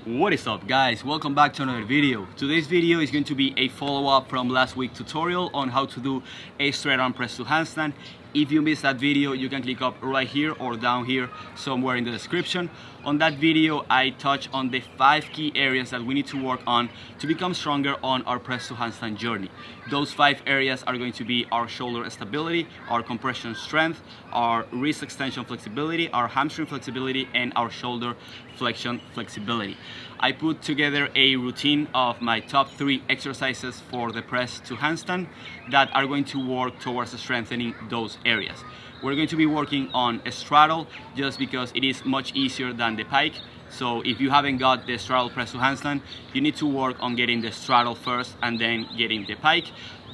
What is up, guys? Welcome back to another video. Today's video is going to be a follow-up from last week's tutorial on how to do a straight arm press to handstand. If you missed that video, you can click up right here or down here somewhere in the description. On that video, I touch on the 5 key areas that we need to work on to become stronger on our press to handstand journey. Those 5 areas are going to be our shoulder stability, our compression strength, our wrist extension flexibility, our hamstring flexibility, and our shoulder flexion flexibility. I put together a routine of my top 3 exercises for the press to handstand that are going to work towards strengthening those areas. We're going to be working on a straddle just because it is much easier than the pike. So if you haven't got the straddle press to handstand, you need to work on getting the straddle first and then getting the pike.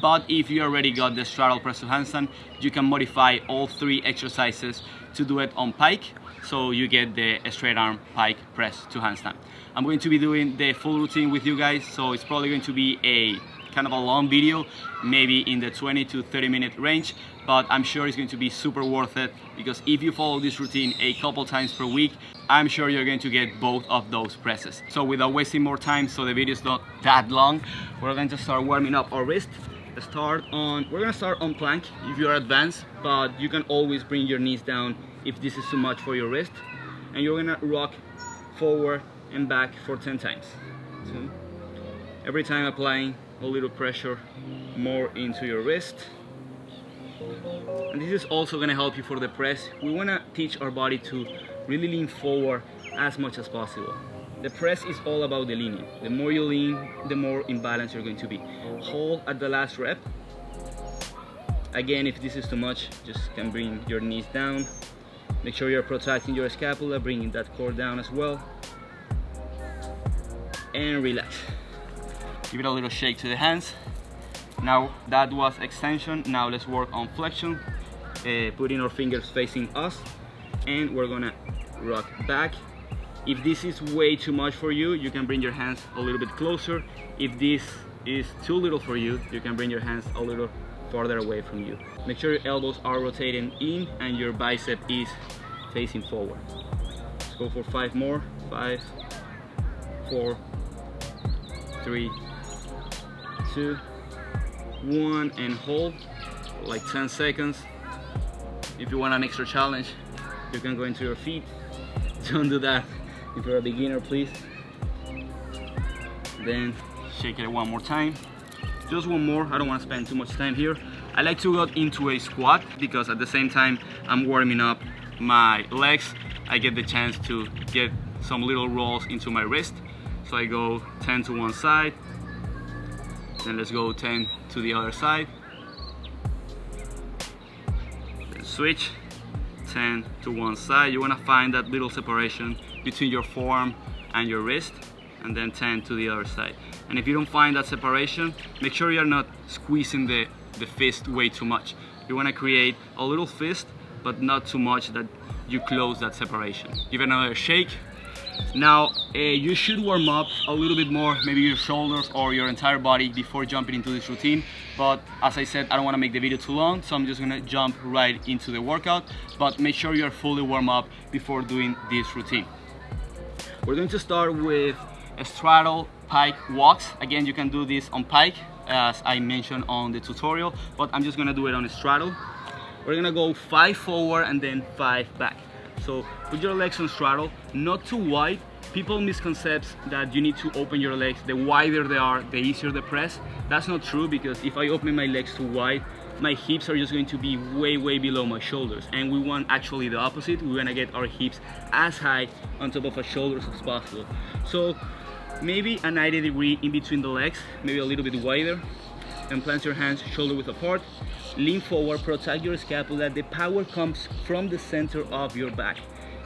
But if you already got the straddle press to handstand, you can modify all 3 exercises to do it on pike, so you get the straight arm pike press to handstand. I'm going to be doing the full routine with you guys, so it's probably going to be a kind of a long video, maybe in the 20 to 30 minute range, but I'm sure it's going to be super worth it, because if you follow this routine a couple times per week, I'm sure you're going to get both of those presses. So without wasting more time, so the video is not that long, we're going to start warming up our wrist. We're going to start on plank if you're advanced, but you can always bring your knees down if this is too much for your wrist. And you're going to rock forward and back for 10 times. So every time applying a little pressure more into your wrist. And this is also going to help you for the press. We want to teach our body to really lean forward as much as possible. The press is all about the leaning. The more you lean, the more in balance you're going to be. Hold at the last rep. Again, if this is too much, just can bring your knees down. Make sure you're protecting your scapula, bringing that core down as well. And relax. Give it a little shake to the hands. Now that was extension. Now let's work on flexion. Putting our fingers facing us, and we're gonna rock back. If this is way too much for you, you can bring your hands a little bit closer. If this is too little for you, you can bring your hands a little farther away from you. Make sure your elbows are rotating in and your bicep is facing forward. Let's go for 5 more. 5, 4, 3, 2, 1, and hold like 10 seconds. If you want an extra challenge, you can go into your feet. Don't do that if you're a beginner, please. Then shake it one more time. Just one more. I don't want to spend too much time here. I like to go into a squat because at the same time I'm warming up my legs, I get the chance to get some little rolls into my wrist. So I go 10 to one side, then let's go 10 to the other side, then switch 10 to one side. You want to find that little separation between your forearm and your wrist, and then 10 to the other side. And if you don't find that separation, make sure you're not squeezing the fist way too much. You want to create a little fist, but not too much that you close that separation. Give it another shake. Now you should warm up a little bit more, maybe your shoulders or your entire body before jumping into this routine, but as I said, I don't want to make the video too long, so I'm just going to jump right into the workout. But make sure you're fully warm up before doing this routine. We're going to start with a straddle pike walks. Again, you can do this on pike as I mentioned on the tutorial, but I'm just going to do it on a straddle. We're going to go 5 forward and then 5 back. So put your legs on straddle, not too wide. People misconcept that you need to open your legs. The wider they are, the easier the press. That's not true, because if I open my legs too wide, my hips are just going to be way below my shoulders. And we want actually the opposite. We want to get our hips as high on top of our shoulders as possible. So maybe a 90 degree in between the legs, maybe a little bit wider. And plant your hands shoulder width apart. Lean forward, protect your scapula. The power comes from the center of your back.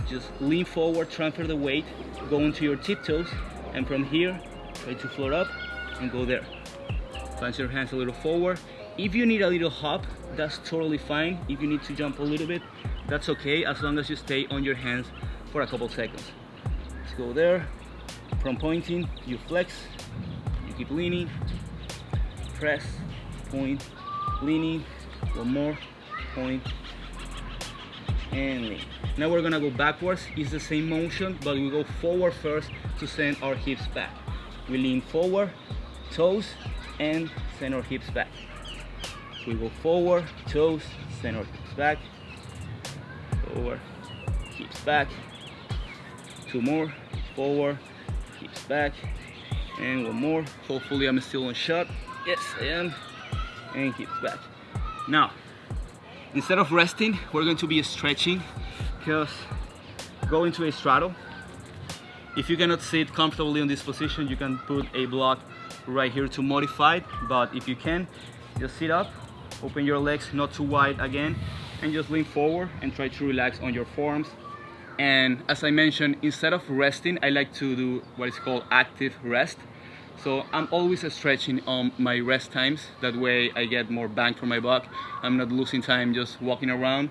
Just lean forward, transfer the weight, go into your tiptoes, and from here, try to float up and go there. Plant your hands a little forward. If you need a little hop, that's totally fine. If you need to jump a little bit, that's okay, as long as you stay on your hands for a couple seconds. Let's go there. From pointing, you flex, you keep leaning, press, point, leaning, one more, point, and lean. Now we're gonna go backwards. It's the same motion, but we go forward first to send our hips back. We lean forward, toes, and send our hips back. We go forward, toes, send our hips back, forward, hips back. Two more, forward, hips back, and one more. Hopefully I'm still on shot. Yes, I am. And hips back. Now, instead of resting, we're going to be stretching, because go into a straddle. If you cannot sit comfortably in this position, you can put a block right here to modify it, but if you can, just sit up, open your legs not too wide again, and just lean forward and try to relax on your forearms. And as I mentioned, instead of resting, I like to do what is called active rest. So I'm always stretching on my rest times. That way I get more bang for my buck. I'm not losing time just walking around.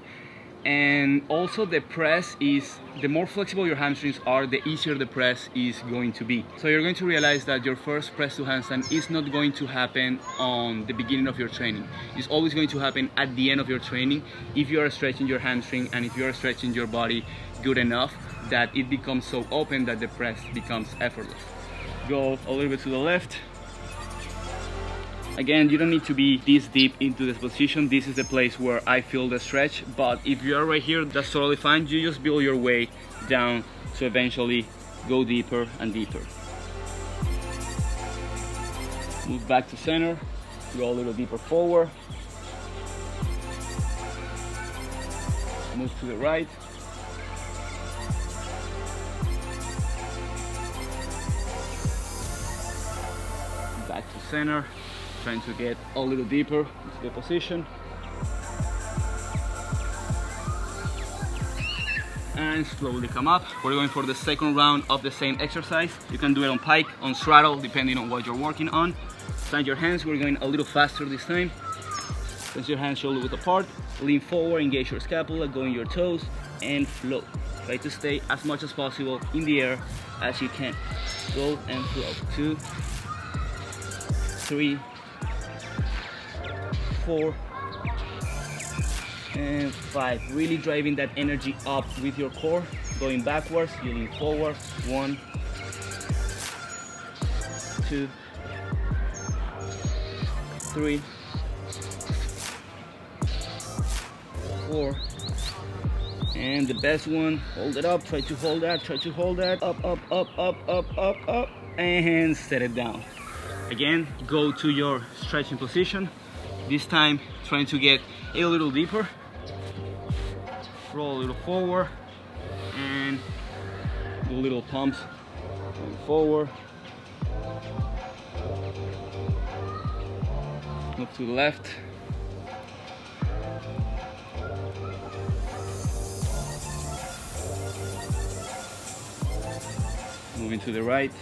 And also the press is, the more flexible your hamstrings are, the easier the press is going to be. So you're going to realize that your first press to handstand is not going to happen on the beginning of your training. It's always going to happen at the end of your training if you are stretching your hamstring and if you are stretching your body good enough that it becomes so open that the press becomes effortless. Go a little bit to the left. Again, you don't need to be this deep into this position. This is the place where I feel the stretch, but if you are right here, that's totally fine. You just build your way down to eventually go deeper and deeper. Move back to center, go a little deeper forward. Move to the right. Back to center. Trying to get a little deeper into the position. And slowly come up. We're going for the second round of the same exercise. You can do it on pike, on straddle, depending on what you're working on. Stand your hands, we're going a little faster this time. Place your hands shoulder width apart, lean forward, engage your scapula, go in your toes, and float. Try to stay as much as possible in the air as you can. Go and float. 2, 3, 4, and 5. Really driving that energy up with your core. Going backwards, you lean forward. 1, 2, 3, 4. And the best one, hold it up, try to hold that, up, up, up, up, up, up, up, and set it down. Again, go to your stretching position. This time, trying to get a little deeper. Roll a little forward and do little pumps. Going forward. Move to the left. Moving to the right.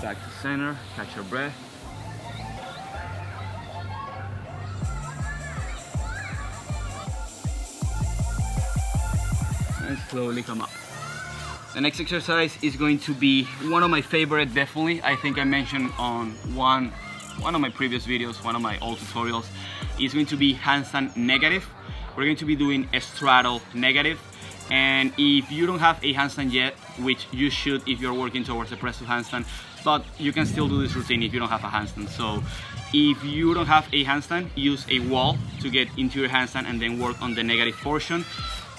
Back to center, catch your breath. And slowly come up. The next exercise is going to be one of my favorite, definitely. I think I mentioned on one of my previous videos, one of my old tutorials. It's going to be handstand negative. We're going to be doing a straddle negative. And if you don't have a handstand yet, which you should if you're working towards a press to handstand, but you can still do this routine if you don't have a handstand. So if you don't have a handstand, use a wall to get into your handstand and then work on the negative portion.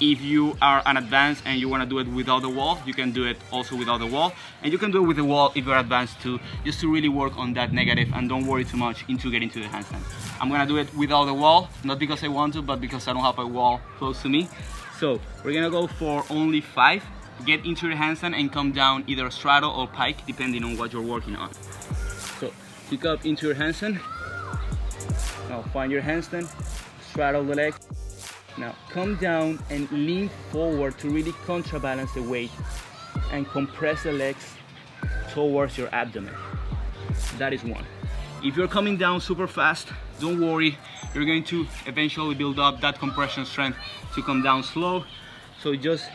If you are an advanced and you want to do it without the wall, you can do it also without the wall. And you can do it with the wall if you're advanced too, just to really work on that negative and don't worry too much into getting to the handstand. I'm gonna do it without the wall, not because I want to, but because I don't have a wall close to me. So we're gonna go for only 5. Get into your handstand and come down either straddle or pike, depending on what you're working on. So pick up into your handstand. Now find your handstand, straddle the leg. Now come down and lean forward to really counterbalance the weight and compress the legs towards your abdomen. That is one. If you're coming down super fast, don't worry. You're going to eventually build up that compression strength to come down slow. So just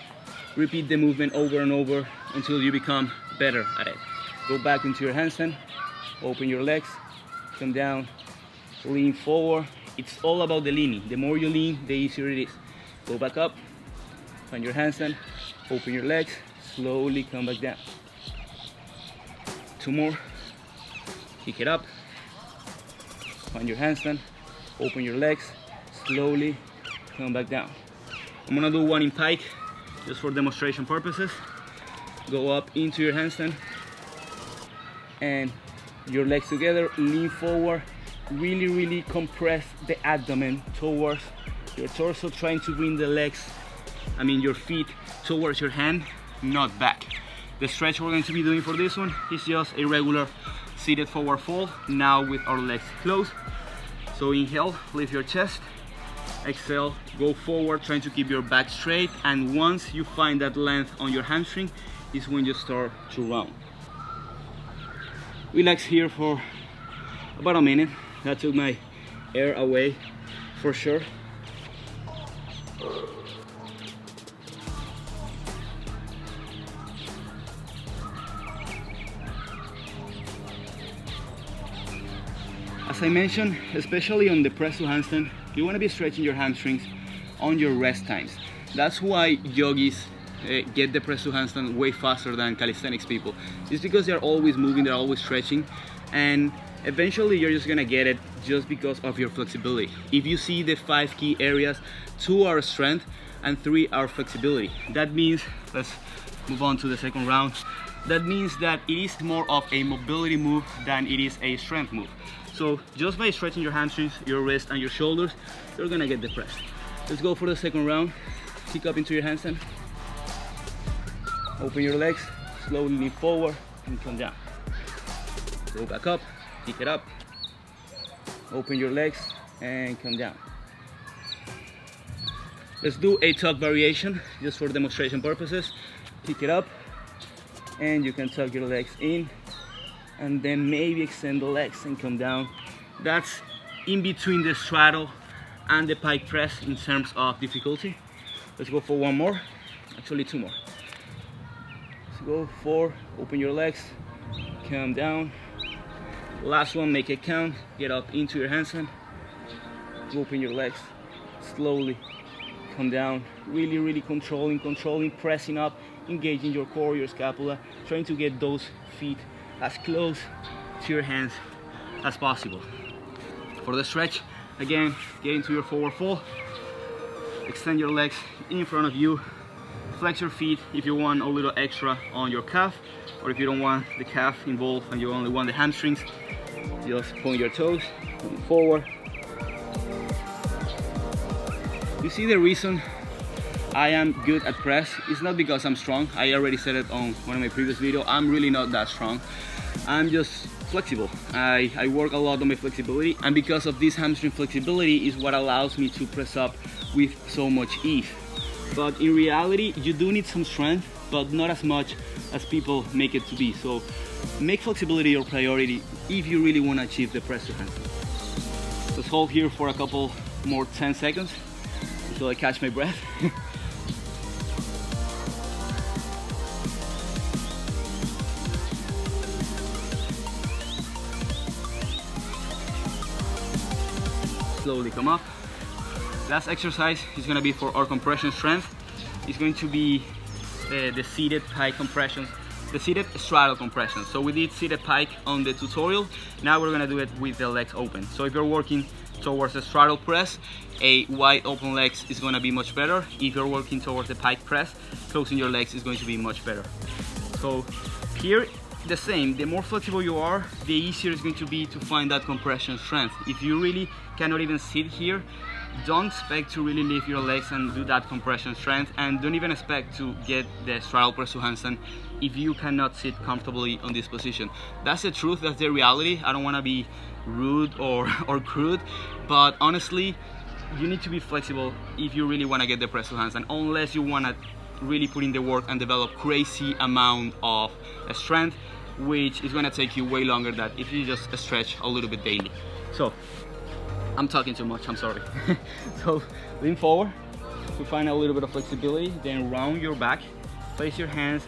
repeat the movement over and over until you become better at it. Go back into your handstand, open your legs, come down, lean forward. It's all about the leaning. The more you lean, the easier it is. Go back up, find your handstand, open your legs, slowly come back down. 2 more, kick it up, find your handstand, open your legs, slowly come back down. I'm gonna do one in pike, just for demonstration purposes. Go up into your handstand, and your legs together, lean forward, really compress the abdomen towards your torso, trying to bring the legs, your feet towards your hand, not back. The stretch we're going to be doing for this one is just a regular seated forward fold, now with our legs closed. So inhale, lift your chest, exhale, go forward, trying to keep your back straight, and once you find that length on your hamstring is when you start to round. Relax here for about a minute. That took my air away for sure. As I mentioned, especially on the press to handstand, you want to be stretching your hamstrings on your rest times. That's why yogis get the press to handstand way faster than calisthenics people. It's because they're always moving, they're always stretching, and eventually you're just gonna get it just because of your flexibility. If you see the 5 key areas, 2 are strength and 3 are flexibility. That means, let's move on to the second round. That means that it is more of a mobility move than it is a strength move. So just by stretching your hamstrings, your wrist and your shoulders, you're gonna get the press. Let's go for the second round. Kick up into your handstand. Open your legs, slowly lean forward and come down. Go back up, kick it up. Open your legs and come down. Let's do a tuck variation just for demonstration purposes. Kick it up and you can tuck your legs in and then maybe extend the legs and come down. That's in between the straddle and the pike press in terms of difficulty. Let's go for one more, actually 2 more. Let's go for, open your legs, come down. Last one, make it count, get up into your handstand, open your legs, slowly come down, really controlling, pressing up, engaging your core, your scapula, trying to get those feet as close to your hands as possible. For the stretch, again, get into your forward fold, extend your legs in front of you, flex your feet if you want a little extra on your calf, or if you don't want the calf involved and you only want the hamstrings, just point your toes, point forward. You see, the reason I am good at press is not because I'm strong. I already said it on one of my previous videos. I'm really not that strong. I'm just flexible. I work a lot on my flexibility, and because of this hamstring flexibility is what allows me to press up with so much ease. But in reality, you do need some strength, but not as much as people make it to be. So make flexibility your priority if you really want to achieve the press to handstand. Let's hold here for a couple more 10 seconds until I catch my breath. Slowly come up. Last exercise is going to be for our compression strength. It's going to be the seated pike compressions, the seated straddle compressions. So we did seated pike on the tutorial. Now we're going to do it with the legs open. So if you're working towards the straddle press, a wide open legs is going to be much better. If you're working towards the pike press, closing your legs is going to be much better. So here, the same, the more flexible you are, the easier it's going to be to find that compression strength. If you really cannot even sit here, don't expect to really lift your legs and do that compression strength, and don't even expect to get the straddle press to handstand if you cannot sit comfortably on this position. That's the truth, that's the reality. I don't want to be rude or crude, but honestly, you need to be flexible if you really want to get the press to handstand, unless you want to really put in the work and develop crazy amount of strength, which is going to take you way longer than if you just stretch a little bit daily. So I'm talking too much, I'm sorry. So lean forward to find a little bit of flexibility, then round your back, place your hands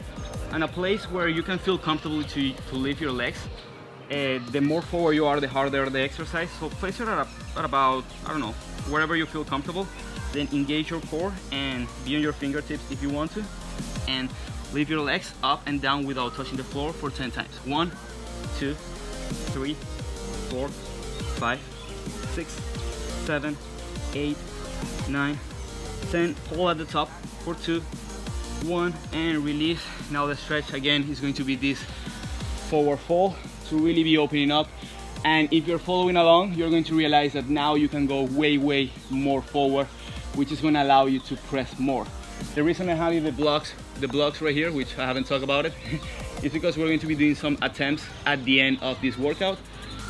in a place where you can feel comfortable to lift your legs. The more forward you are, the harder the exercise. So place it at about, I don't know, wherever you feel comfortable. Then engage your core and be on your fingertips if you want to. And lift your legs up and down without touching the floor for 10 times. 1, 2, 3, 4, 5, 6, 7, 8, 9, 10. Hold at the top for 2, 1, and release. Now the stretch again is going to be this forward fold to really be opening up. And if you're following along, you're going to realize that now you can go way more forward, which is going to allow you to press more. The reason I have the blocks right here, which I haven't talked about it, is because we're going to be doing some attempts at the end of this workout,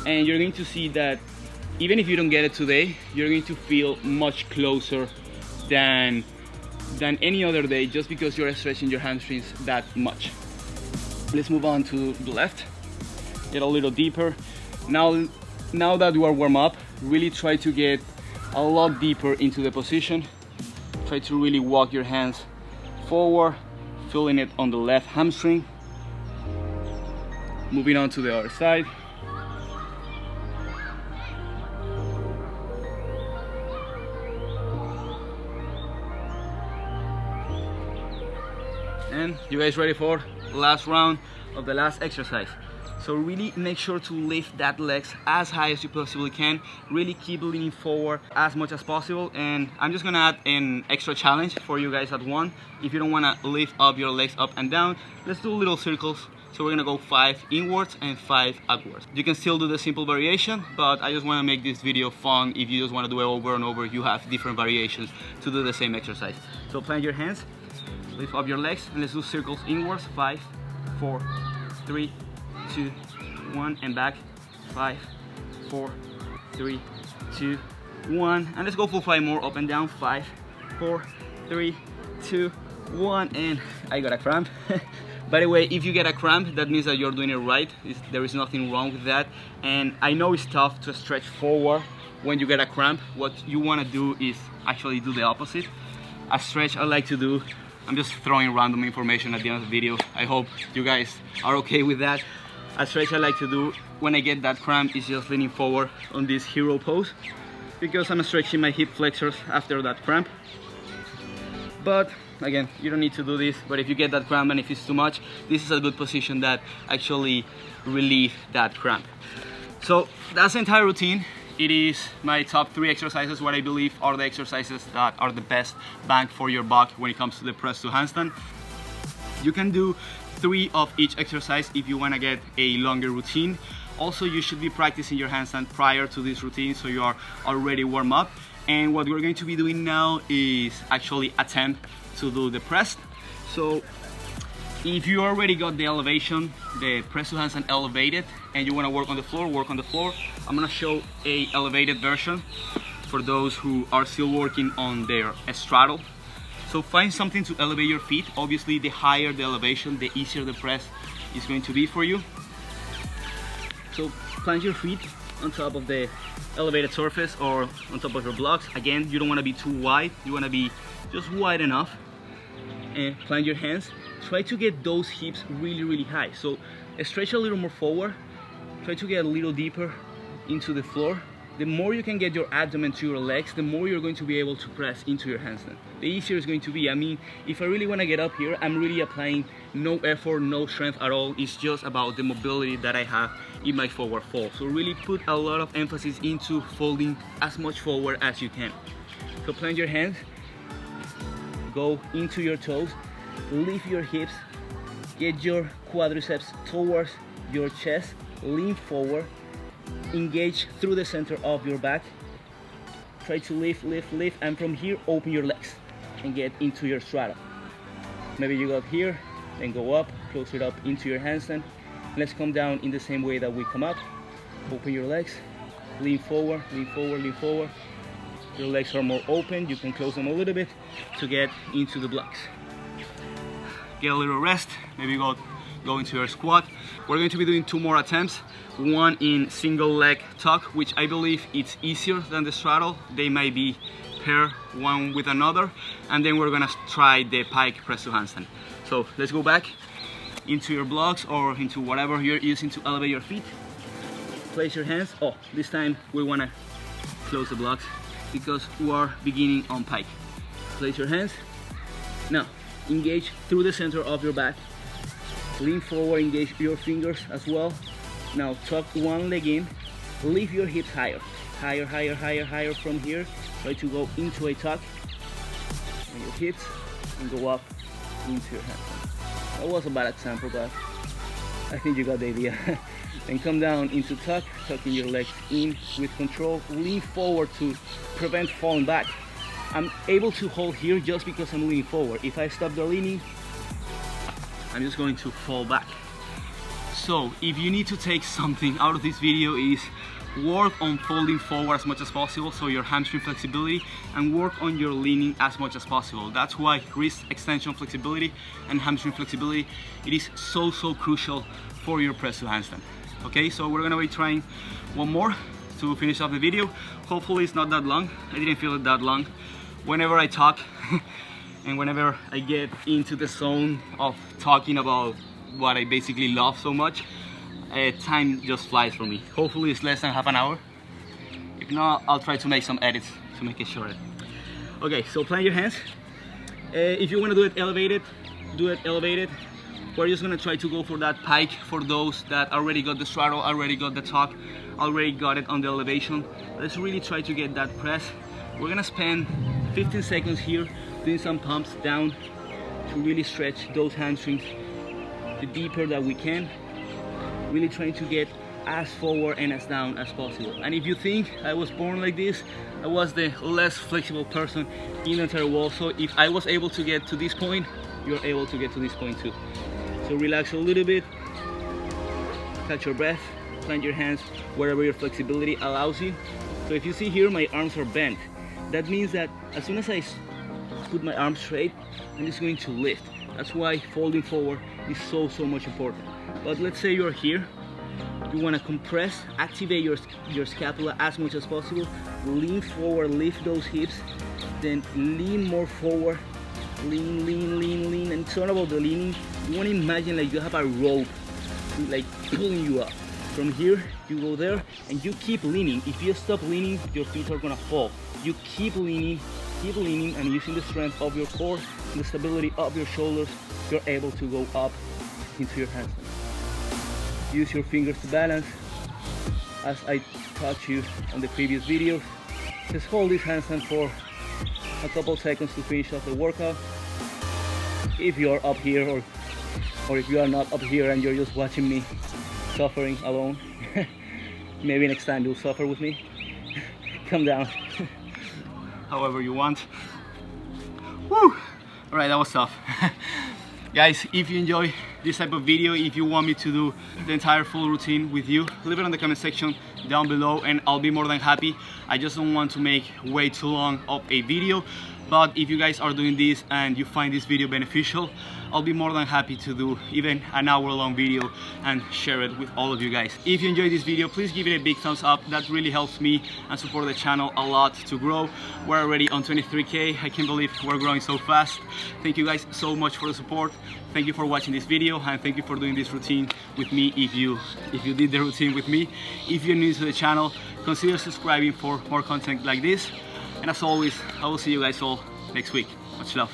and you're going to see that even if you don't get it today, you're going to feel much closer than any other day, just because you're stretching your hamstrings that much. Let's move on to the left, get a little deeper. Now that you are warm up, really try to get a lot deeper into the position. Try to really walk your hands forward, feeling it on the left hamstring. Moving on to the other side. And you guys ready for last round of the last exercise? So really make sure to lift that legs as high as you possibly can. Really keep leaning forward as much as possible. And I'm just gonna add an extra challenge for you guys at one. If you don't wanna lift up your legs up and down, let's do little circles. So we're gonna go 5 inwards and 5 outwards. You can still do the simple variation, but I just wanna make this video fun. If you just wanna do it over and over, you have different variations to do the same exercise. So plant your hands, lift up your legs, and let's do circles inwards. 5, 4, 3, 2, 1, and back. 5, 4, 3, 2, 1, and let's go for 5 more up and down. 5, 4, 3, 2, 1, and I got a cramp. By the way, if you get a cramp, that means that you're doing it right. There is nothing wrong with that. And I know it's tough to stretch forward when you get a cramp. What you want to do is actually do the opposite. A stretch I like to do, I'm just throwing random information at the end of the video. I hope you guys are okay with that. A stretch I like to do when I get that cramp is just leaning forward on this hero pose, because I'm stretching my hip flexors after that cramp. But again, you don't need to do this, but if you get that cramp and if it's too much, this is a good position that actually relieves that cramp. So that's the entire routine. It is my top 3 exercises, what I believe are the exercises that are the best bang for your buck when it comes to the press to handstand. You can do 3 of each exercise if you want to get a longer routine. Also, you should be practicing your handstand prior to this routine, so you are already warm up. And what we're going to be doing now is actually attempt to do the press. So if you already got the elevation, the press to handstand elevated, and you want to work on the floor, work on the floor. I'm gonna show a elevated version for those who are still working on their straddle. So find something to elevate your feet. Obviously, the higher the elevation, the easier the press is going to be for you. So plant your feet on top of the elevated surface or on top of your blocks. Again, you don't want to be too wide. You want to be just wide enough. And plant your hands. Try to get those hips really high. So stretch a little more forward. Try to get a little deeper into the floor. The more you can get your abdomen to your legs, the more you're going to be able to press into your handstand. The easier it's going to be. I mean, if I really want to get up here, I'm really applying no effort, no strength at all. It's just about the mobility that I have in my forward fold. So really put a lot of emphasis into folding as much forward as you can. So plant your hands, go into your toes, lift your hips, get your quadriceps towards your chest, lean forward, engage through the center of your back. Try to lift, and from here open your legs and get into your straddle. Maybe you got here, then go up, close it up into your handstand. Let's come down in the same way that we come up. Open your legs, lean forward. Your legs are more open, you can close them a little bit to get into the blocks. Get a little rest, maybe go into your squat. We're going to be doing 2 more attempts. One in single leg tuck, which I believe it's easier than the straddle. They might be paired one with another. And then we're gonna try the pike press to handstand. So let's go back into your blocks or into whatever you're using to elevate your feet. place your hands. Oh, this time we want to close the blocks because we are beginning on pike. Place your hands. Now, engage through the center of your back. Lean forward, engage your fingers as well. Now, tuck one leg in. Lift your hips higher. Higher, higher, higher, higher from here. Try to go into a tuck on your hips and go up into your handstand. That was a bad example, but I think you got the idea. Then come down into tuck, tucking your legs in with control. Lean forward to prevent falling back. I'm able to hold here just because I'm leaning forward. If I stop the leaning, I'm just going to fall back. So if you need to take something out of this video is work on folding forward as much as possible, so your hamstring flexibility, and work on your leaning as much as possible. That's why wrist extension flexibility and hamstring flexibility, it is so crucial for your press to handstand. Okay, so we're gonna be trying one more to finish off the video. Hopefully it's not that long. I didn't feel it that long. Whenever I talk and whenever I get into the zone of talking about what I basically love so much, time just flies for me. Hopefully it's less than half an hour. If not, I'll try to make some edits to make it shorter. Okay, so plant your hands. If you want to do it elevated, do it elevated. We're just gonna try to go for that pike for those that already got the straddle, already got the tuck, already got it on the elevation. Let's really try to get that press. We're gonna spend 15 seconds here doing some pumps down to really stretch those hamstrings the deeper that we can. Really trying to get as forward and as down as possible. And if you think I was born like this, I was the less flexible person in the entire world. So if I was able to get to this point, you're able to get to this point too. So relax a little bit, catch your breath, plant your hands wherever your flexibility allows you. So if you see here, my arms are bent. That means that as soon as I put my arms straight, I'm just going to lift. That's why folding forward is so much important. But let's say you're here, you want to compress, activate your scapula as much as possible, lean forward, lift those hips, then lean more forward, lean, and it's all about the leaning. You want to imagine like you have a rope like pulling you up. From here, you go there, and you keep leaning. If you stop leaning, your feet are gonna fall. You keep leaning, and using the strength of your core and the stability of your shoulders, you're able to go up into your handstand. Use your fingers to balance. As I taught you on the previous videos, just hold this handstand for a couple seconds to finish off the workout. If you're up here or if you are not up here and you're just watching me suffering alone, maybe next time you'll suffer with me. Come down. However you want. Woo! Alright, that was tough. Guys, if you enjoy this type of video, if you want me to do the entire full routine with you, leave it in the comment section down below and I'll be more than happy. I just don't want to make way too long of a video, but if you guys are doing this and you find this video beneficial, I'll be more than happy to do even an hour-long video and share it with all of you guys. If you enjoyed this video, please give it a big thumbs up. That really helps me and support the channel a lot to grow. We're already on 23K. I can't believe we're growing so fast. Thank you guys so much for the support. Thank you for watching this video and thank you for doing this routine with me if you did the routine with me. If you're new to the channel, consider subscribing for more content like this. And as always, I will see you guys all next week. Much love.